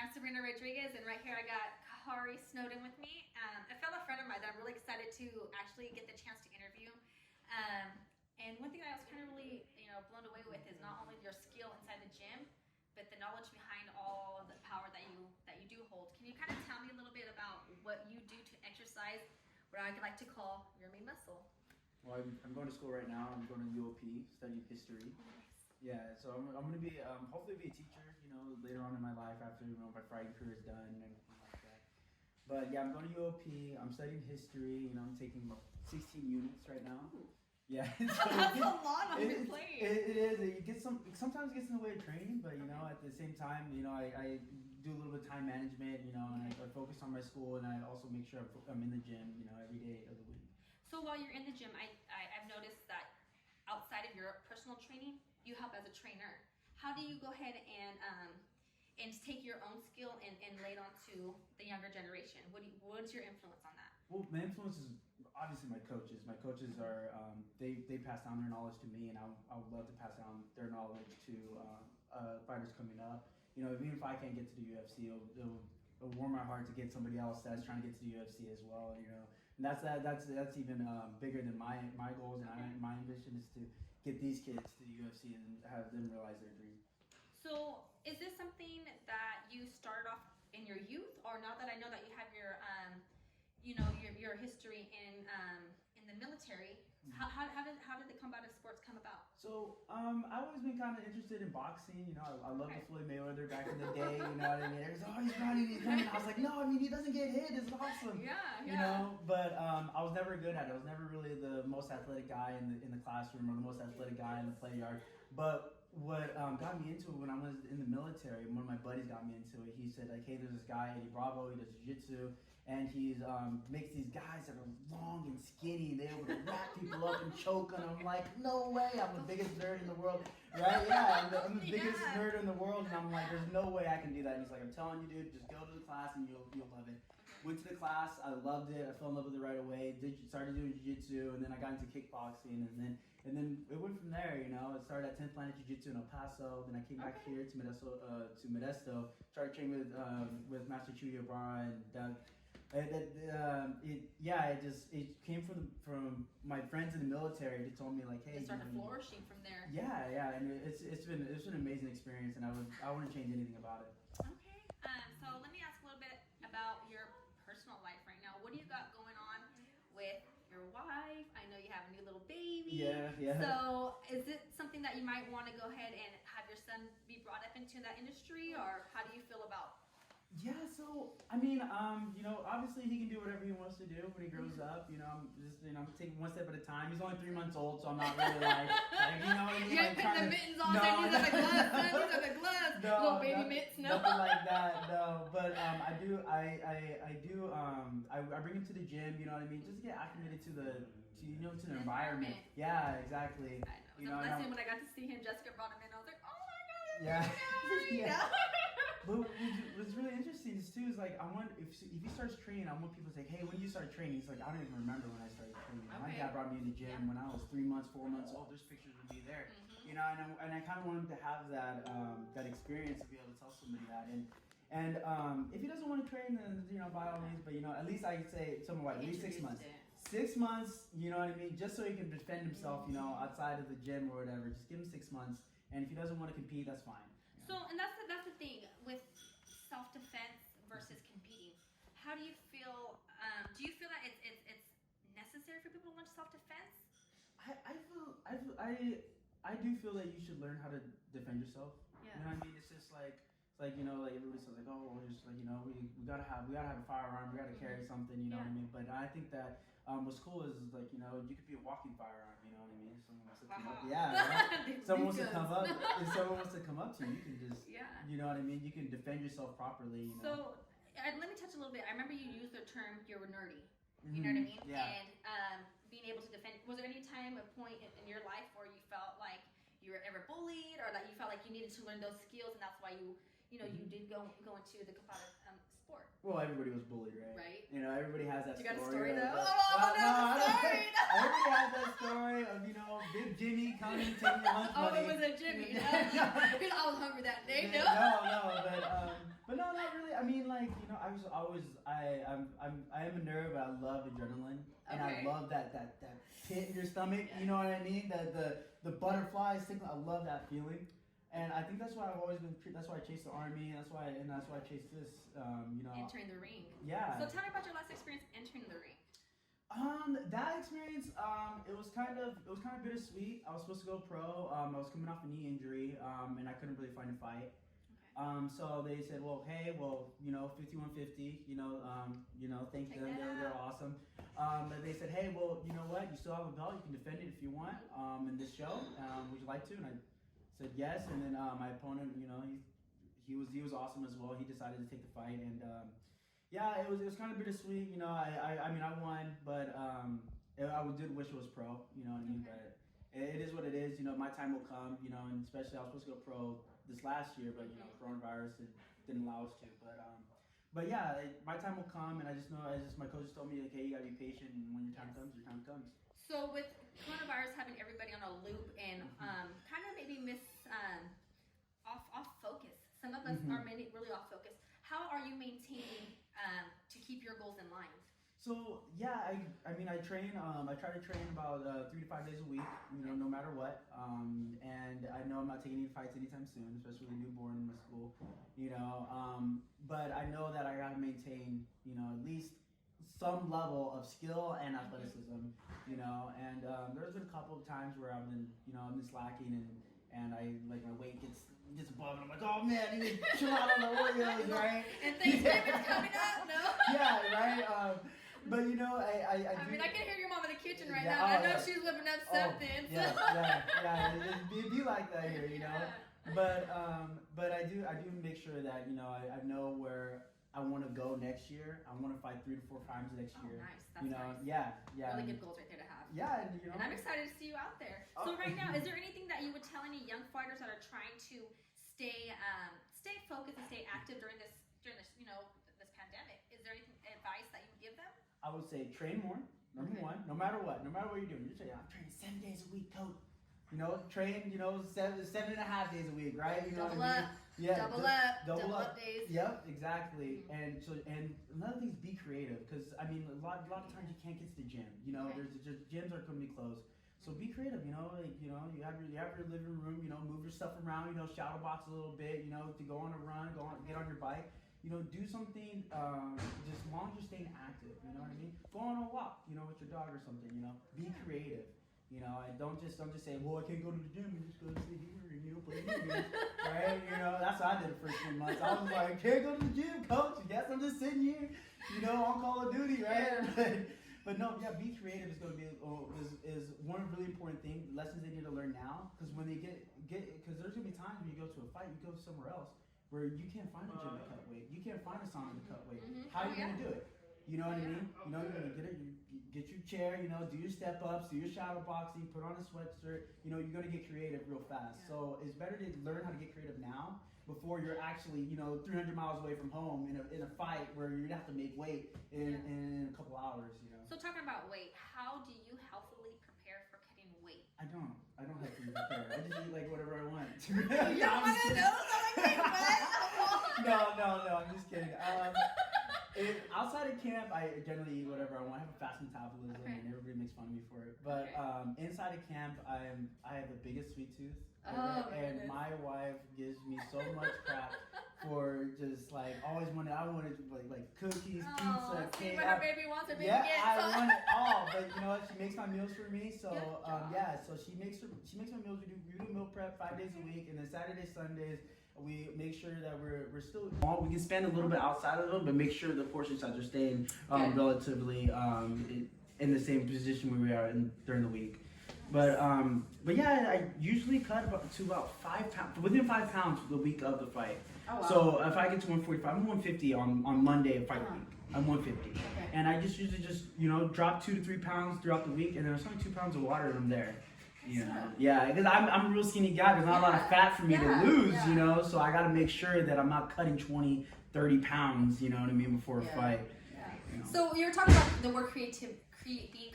I'm Sabrina Rodriguez, and right here I got Khari Snowden with me, a fellow friend of mine that I'm really excited to actually get the chance to interview. And one thing that I was kind of really, blown away with is not only your skill inside the gym, but the knowledge behind all of the power that you do hold. Can you kind of tell me a little bit about what you do to exercise, what I like to call your main muscle? Well, I'm going to school right now. I'm going to UOP, studying history. Yeah, so I'm going to be, hopefully be a teacher, later on in my life after, my fighting career is done and everything like that. But yeah, I'm going to UOP. I'm studying history. I'm taking about 16 units right now. Yeah. So that's a lot on your plate. It is. Sometimes it gets in the way of training, but, at the same time, I do a little bit of time management, and I focus on my school, and I also make sure I'm in the gym, every day of the week. So while you're in the gym, I've noticed that outside of your personal training, you help as a trainer. How do you go ahead and take your own skill and lay it on to the younger generation? What's your influence on that? Well, my influence is obviously my coaches. My coaches are, they pass down their knowledge to me, and I would love to pass down their knowledge to fighters coming up. Even if I can't get to the UFC, it'll warm my heart to get somebody else that's trying to get to the UFC as well. And that's even bigger than my goals, and my ambition is to get these kids to the UFC and have them realize their dream. So is this something that you started off in your youth, or now that I know that you have your history in the military, how did the combative sports come about? So I've always been kind of interested in boxing. I love the Floyd Mayweather back in the day. You know what I mean? Everyone's oh, he's running. I was like, no, he doesn't get hit. It's awesome. Yeah. But I was never good at it. I was never really the most athletic guy in the classroom or the most athletic guy in the play yard. But what got me into it when I was in the military, one of my buddies got me into it. He said, like, hey, there's this guy, Eddie Bravo, he does jiu-jitsu, and he makes these guys that are long and skinny, and they're able to wrap people up and choke on them. I'm like, no way, I'm the biggest nerd in the world, right? Yeah, I'm the biggest nerd in the world, and I'm like, there's no way I can do that. And he's like, I'm telling you, dude, just go to the class and you'll love it. Went to the class, I loved it, I fell in love with it right away, started doing jiu-jitsu, and then I got into kickboxing, and then it went from there, It started at 10th Planet Jiu-Jitsu in El Paso, then I came back here to Modesto, started training with Master Chuy Ibarra and Doug. It came from my friends in the military. They told me, like, hey, it started flourishing from there. Yeah, and it's been an amazing experience, and I wouldn't change anything about it. Okay, so let me ask a little bit about your personal life right now. What do you got going on with your wife? I know you have a new little baby. Yeah. So is it something that you might want to go ahead and have your son be brought up into that industry, or how do you feel about? Yeah, so I mean, obviously he can do whatever he wants to do when he grows up. I'm taking one step at a time. He's only 3 months old, so I'm not really like you know what I mean? You ain't putting the mittens on there. These are the gloves, son. These are the gloves. Little baby mitts, no. Nothing like that, no. But I bring him to the gym. You know what I mean? Just to get acclimated to the environment. Yeah, exactly. I know. Last time when I got to see him, Jessica brought him in. I was like, oh my god. Yeah. But what's really interesting is like, I want if he starts training, I want people to say, hey, when did you start training? He's like, I don't even remember when I started training. My dad brought me in the gym when I was 3 months, 4 months old. There's pictures of me there, and I kind of want him to have that experience to be able to tell somebody that. And if he doesn't want to train, then by all means. But at least I could say something like at least 6 months. 6 months, you know what I mean? Just so he can defend himself, outside of the gym or whatever. Just give him 6 months, and if he doesn't want to compete, that's fine. So, and that's the thing with self-defense versus competing. How do you feel? Do you feel that it's necessary for people to learn self-defense? I do feel that you should learn how to defend yourself. Yeah. You know what I mean? It's just like everybody says, like, oh, we're just like, we gotta have a firearm, we gotta carry something, you know what I mean? But I think that what's cool is like, you could be a walking firearm, you know what I mean? If someone wants to come up, right? Someone wants to come up. If someone wants to come up to you, you can just, you know what I mean? You can defend yourself properly. So let me touch a little bit. I remember you used the term "you're nerdy." You know what I mean? Yeah. And being able to defend. Was there any time, a point in your life where you felt like you were ever bullied, or that you felt like you needed to learn those skills, and that's why you did go into the combative sport? Well, everybody was bullied, right? Right. Everybody has that story. You got a story, though? Everybody has that story of, Big Jimmy coming and taking your lunch money. Oh, it was a Jimmy. Because I was hungry that day. But no, not really. I am a nerd, but I love adrenaline, and I Okay. love that pit in your stomach. Yeah. You know what I mean? The butterflies, I love that feeling, and I think that's why I've always been. That's why I chased the army, and that's why I chased this. Entering the ring. Yeah. So tell me about your last experience entering the ring. That experience, it was kind of bittersweet. I was supposed to go pro. I was coming off a knee injury, and I couldn't really find a fight. Okay. So they said, well, hey, 5150, thank Check them, that they're out. awesome. But they said, hey, well, you know what, you still have a belt, you can defend it if you want, in this show, would you like to? And I said yes, and then my opponent, he was awesome as well. He decided to take the fight, and yeah, it was kind of bittersweet. I mean, I won, but I did wish it was pro. You know what I mean? Okay. But it is what it is. My time will come. And especially I was supposed to go pro this last year, but coronavirus didn't allow us to. But yeah, my time will come, and I just know. My coach told me, like, hey, you gotta be patient, and when your time comes, your time comes. So with coronavirus having everybody on a loop and kind of maybe off focus. Some of us are really off focus. How are you maintaining to keep your goals in line? So yeah, I mean I train. I try to train about 3 to 5 days a week. No matter what. And I know I'm not taking any fights anytime soon, especially with a newborn in my school. But I know that I gotta maintain at least some level of skill and athleticism. And there's been a couple of times where I've been slacking and I like my weight gets above and I'm like, oh man, I need to chill out on the Oreos, right? And Thanksgiving's coming up, no? Yeah, right. But I do. I mean, I can hear your mom in the kitchen right Yeah, now. I know yeah. she's whipping up something. Yeah. It'd be like that here, Yeah. But I do make sure that I know where I want to go next year. I want to fight 3 to 4 times next year. Nice. That's nice. Yeah. Really good goals right there to have. Yeah, And I'm excited to see you out there. So right now, is there anything that you would tell any young fighters that are trying to stay focused and stay active during this this pandemic? Is there anything advice that you would give them? I would say train more. Number one, no matter what you're doing. You're saying I'm training 7 days a week, coach. Train 7.5 days a week, right? Double up. Yeah, double up days. Yep, exactly. And another thing is be creative, because I mean a lot of times you can't get to the gym. There's just gyms are going to be closed. So be creative. You have your living room. Move your stuff around. Shadow box a little bit. To go on a run, get on your bike. Do something just as long as you're staying active. You know what I mean? Go on a walk. With your dog or something. Be creative. I don't just say, well, I can't go to the gym and just go sit here and play video games, right? That's what I did the first 3 months. I was like, can't go to the gym, coach. Yes, I'm just sitting here, on Call of Duty, right? Yeah. But no, yeah, be creative is going to be is one really important thing. Lessons they need to learn now, because when they get because there's going to be times when you go to a fight, you go somewhere else where you can't find a gym to cut weight, you can't find a sauna to cut weight. How are you going to do it? You know what I mean? You're gonna get your chair, do your step ups, do your shadow boxing, put on a sweatshirt. You're gonna get creative real fast. Yeah. So it's better to learn how to get creative now before you're actually 300 miles away from home in a fight where you're gonna have to make weight in a couple hours. So talking about weight, how do you healthily prepare for cutting weight? I don't have to prepare. I just eat like whatever I want. You don't want to know? No, I'm just kidding. Outside of camp, I generally eat whatever I want. I have a fast metabolism, and everybody makes fun of me for it. But inside of camp, I have the biggest sweet tooth ever, and my wife gives me so much crap for just like always wanted. I wanted like cookies, pizza, cake. But her baby wants her baby Yeah, gets. I want it all. But you know what? She makes my meals for me. So so she makes my meals. We do meal prep 5 days a week, and then Saturdays, Sundays. We make sure that we're still small. We can spend a little bit outside of them, but make sure the portion size are staying relatively in the same position where we are during the week. But yeah, I usually cut to about 5 pounds, within 5 pounds the week of the fight. Oh, wow. So if I get to 145, I'm 150 on Monday of fight week. I'm 150, and I usually drop 2 to 3 pounds throughout the week, and there's only 2 pounds of water and I'm there. Yeah, because I'm a real skinny guy. There's not a lot of fat for me to lose, so I got to make sure that I'm not cutting 20, 30 pounds, you know what I mean, before a fight. Yeah. So you're talking about the word being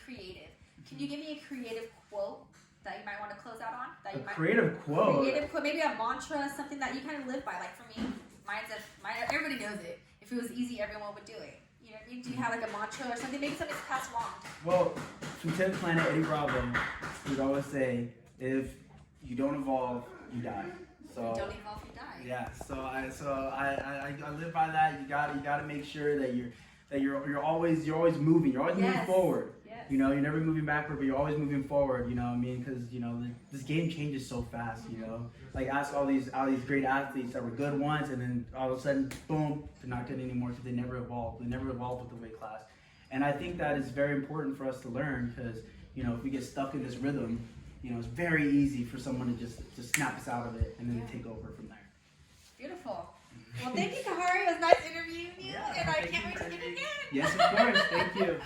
creative. Can you give me a creative quote that you might want to close out on? Creative quote? Creative quote, maybe a mantra, something that you kind of live by. Like for me, everybody knows it. if it was easy, everyone would do it. You know, do you have like a mantra or something? Maybe something's passed along. Well, from 10th Planet, Eddie Bravo would always say, if you don't evolve, you die. So Don't evolve, you die. yeah. So I live by that. You gotta make sure that you're always moving. You're always moving forward. Yes. You know, you're never moving backward, but you're always moving forward. You know what I mean? Because you know this game changes so fast. You know, like ask all these great athletes that were good once, and then all of a sudden, boom, they're not good anymore because they never evolved. They never evolved with the weight class. And I think that is very important for us to learn because you know if we get stuck in this rhythm, you know it's very easy for someone to just snap us out of it and then take over from there. Beautiful. Well, thank you, Khari. It was nice interviewing you, and I can't wait to get it again. Yes, of course. Thank you.